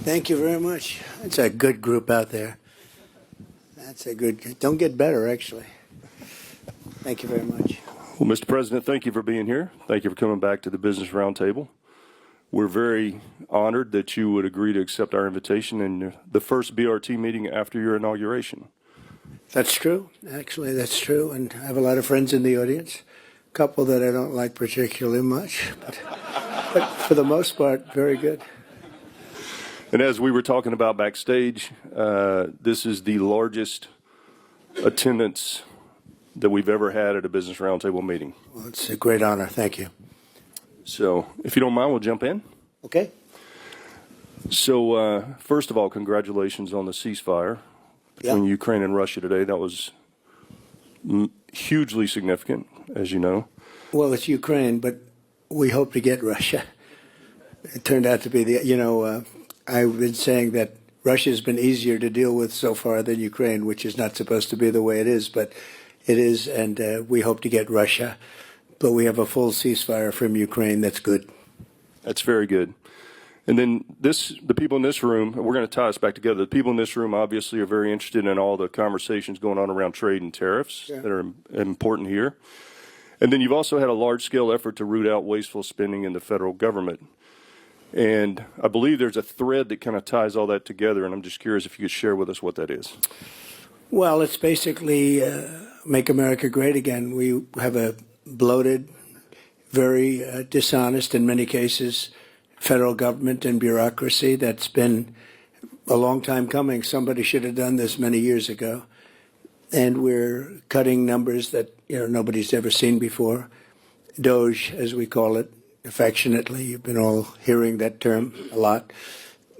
Thank you very much. It's a good group out there. That's a good, don't get better, actually. Thank you very much. Well, Mr. President, thank you for being here. Thank you for coming back to the Business Roundtable. We're very honored that you would agree to accept our invitation in the first BRT meeting after your inauguration. That's true. Actually, that's true. And I have a lot of friends in the audience, a couple that I don't like particularly much, but for the most part, very good. And as we were talking about backstage, this is the largest attendance that we've ever had at a Business Roundtable meeting. Well, it's a great honor. Thank you. So if you don't mind, we'll jump in. Okay. So first of all, congratulations on the ceasefire between Ukraine and Russia today. That was hugely significant, as you know. Well, it's Ukraine, but we hope to get Russia. It turned out to be I've been saying that Russia's been easier to deal with so far than Ukraine, which is not supposed to be the way it is, but it is, and we hope to get Russia. But we have a full ceasefire from Ukraine. That's good. That's very good. And then the people in this room, we're going to tie us back together. The people in this room obviously are very interested in all the conversations going on around trade and tariffs that are important here. And then you've also had a large-scale effort to root out wasteful spending in the federal government. And I believe there's a thread that kind of ties all that together, and I'm just curious if you could share with us what that is. Well, it's basically make America great again. We have a bloated, very dishonest in many cases federal government and bureaucracy that's been a long time coming. Somebody should have done this many years ago. And we're cutting numbers that nobody's ever seen before. DOGE, as we call it, affectionately. You've been all hearing that term a lot.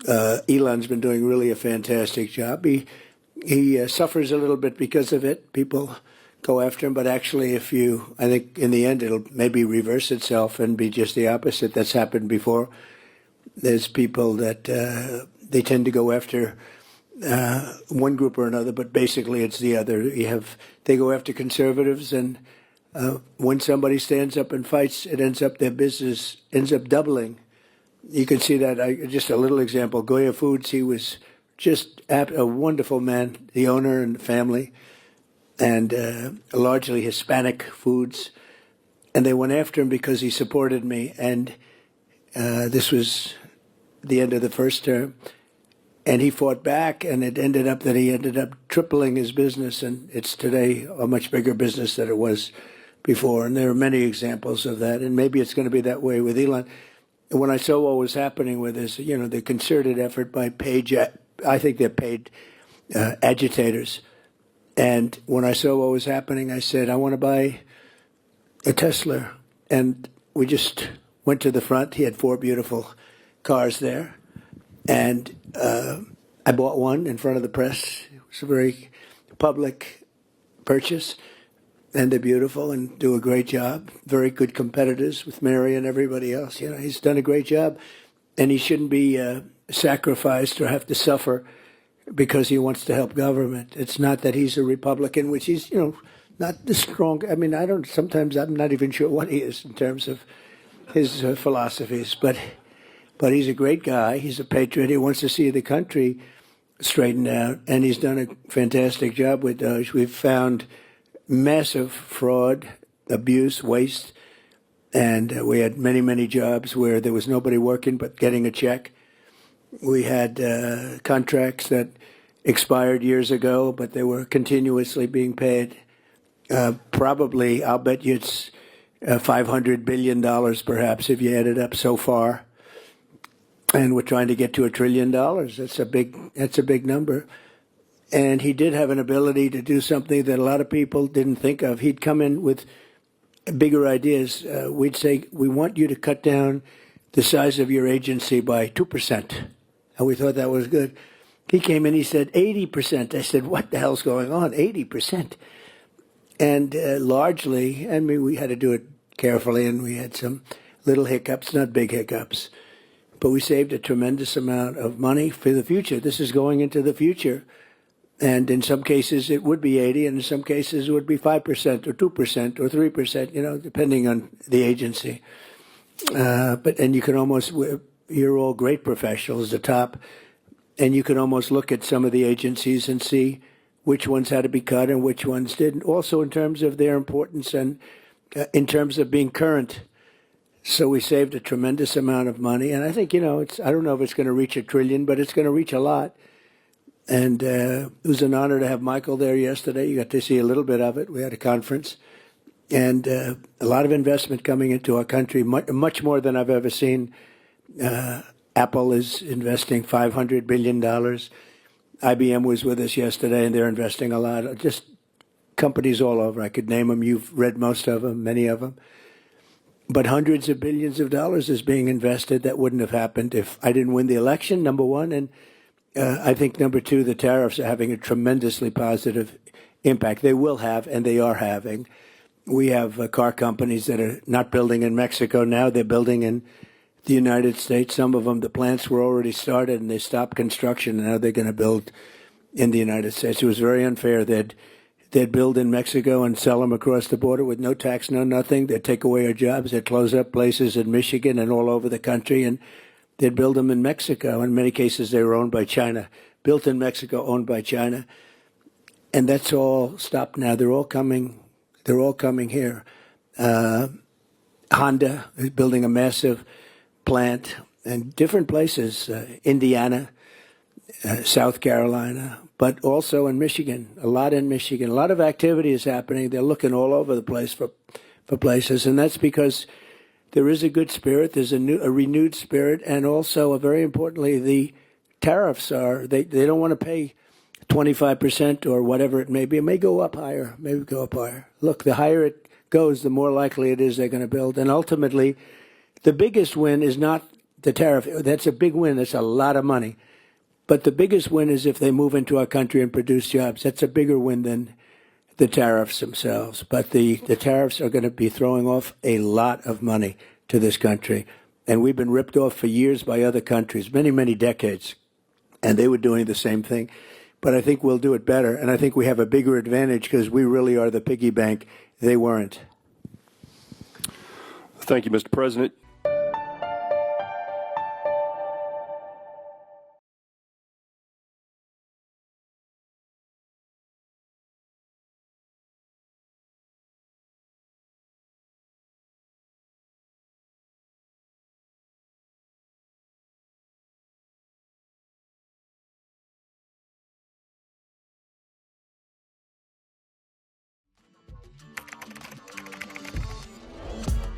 Elon's been doing really a fantastic job. He suffers a little bit because of it. People go after him, but actually I think in the end it'll maybe reverse itself and be just the opposite. That's happened before. There's people that they tend to go after one group or another, but basically it's the other. They go after conservatives, and when somebody stands up and fights, their business ends up doubling. You can see that. Just a little example. Goya Foods, he was just a wonderful man, the owner and family, and largely Hispanic foods. And they went after him because he supported me. And this was the end of the first term. And he fought back, and it ended up that he ended up tripling his business. And it's today a much bigger business than it was before. And there are many examples of that. And maybe it's going to be that way with Elon. When I saw what was happening with this, the concerted effort by I think they're paid agitators. And when I saw what was happening, I said, I want to buy a Tesla. And we just went to the front. He had 4 beautiful cars there. And I bought one in front of the press. It was a very public purchase. And they're beautiful and do a great job. Very good competitors with Mary and everybody else. He's done a great job. And he shouldn't be sacrificed or have to suffer because he wants to help government. It's not that he's a Republican, which he's, not the strong. I mean, sometimes I'm not even sure what he is in terms of his philosophies. But he's a great guy. He's a patriot. He wants to see the country straightened out. And he's done a fantastic job with DOGE. We've found massive fraud, abuse, waste. And we had many, many jobs where there was nobody working but getting a check. We had contracts that expired years ago, but they were continuously being paid. Probably, I'll bet you it's $500 billion perhaps if you add it up so far. And we're trying to get to $1 trillion. That's a big number. And he did have an ability to do something that a lot of people didn't think of. He'd come in with bigger ideas. We'd say, we want you to cut down the size of your agency by 2%. And we thought that was good. He came in, he said 80%. I said, what the hell's going on? 80%. And largely, we had to do it carefully, and we had some little hiccups, not big hiccups. But we saved a tremendous amount of money for the future. This is going into the future. And in some cases, it would be 80, and in some cases, it would be 5% or 2% or 3%, depending on the agency. And you can you're all great professionals. The top and you could almost look at some of the agencies and see which ones had to be cut and which ones didn't. Also, in terms of their importance and in terms of being current. So we saved a tremendous amount of money, and I think I don't know if it's going to reach $1 trillion, but it's going to reach a lot. And it was an honor to have Michael there yesterday. You got to see a little bit of it. We had a conference, and a lot of investment coming into our country, much more than I've ever seen. Apple is investing $500 billion. IBM was with us yesterday, and they're investing a lot. Just companies all over. I could name them. You've read most of them, many of them. But hundreds of billions of dollars is being invested. That wouldn't have happened if I didn't win the election, number one. And I think, number two, the tariffs are having a tremendously positive impact. They will have, and they are having. We have car companies that are not building in Mexico now. They're building in the United States. Some of them, the plants were already started, and they stopped construction, and now they're going to build in the United States. It was very unfair. They'd build in Mexico and sell them across the border with no tax, no nothing. They'd take away our jobs. They'd close up places in Michigan and all over the country, and they'd build them in Mexico. In many cases, they were owned by China. Built in Mexico, owned by China. And that's all stopped now. They're all coming here. Honda is building a massive plant in different places, Indiana, South Carolina, but also in Michigan, a lot in Michigan. A lot of activity is happening. They're looking all over the place for places, and that's because there is a good spirit. There's a renewed spirit, and also, very importantly, the tariffs are, they don't want to pay 25% or whatever it may be. It may go up higher, maybe go up higher. Look, the higher it goes, the more likely it is they're going to build. And ultimately, the biggest win is not the tariff. That's a big win. That's a lot of money. But the biggest win is if they move into our country and produce jobs. That's a bigger win than the tariffs themselves. But the tariffs are going to be throwing off a lot of money to this country. And we've been ripped off for years by other countries, many, many decades. And they were doing the same thing. But I think we'll do it better. And I think we have a bigger advantage because we really are the piggy bank. They weren't. Thank you, Mr. President.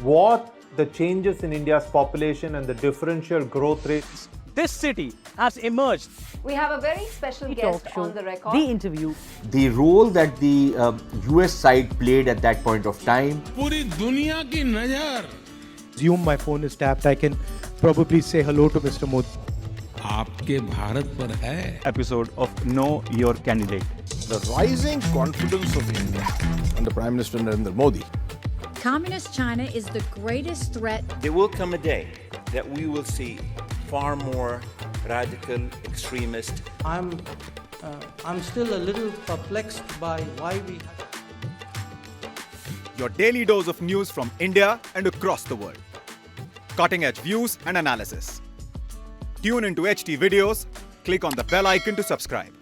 What the changes in India's population and the differential growth rates. This city has emerged. We have a very special guest on the record. The interview. The role that the US side played at that point of time. पूरी दुनिया की नजर. Assume my phone is tapped. I can probably say hello to Mr. Modi. आपके भारत पर है. Episode of Know Your Candidate. The rising confidence of India under Prime Minister Narendra Modi. Communist China is the greatest threat. There will come a day that we will see far more radical extremist. I'm still a little perplexed by why we. Your daily dose of news from India and across the world. Cutting edge views and analysis. Tune into HT videos. Click on the bell icon to subscribe.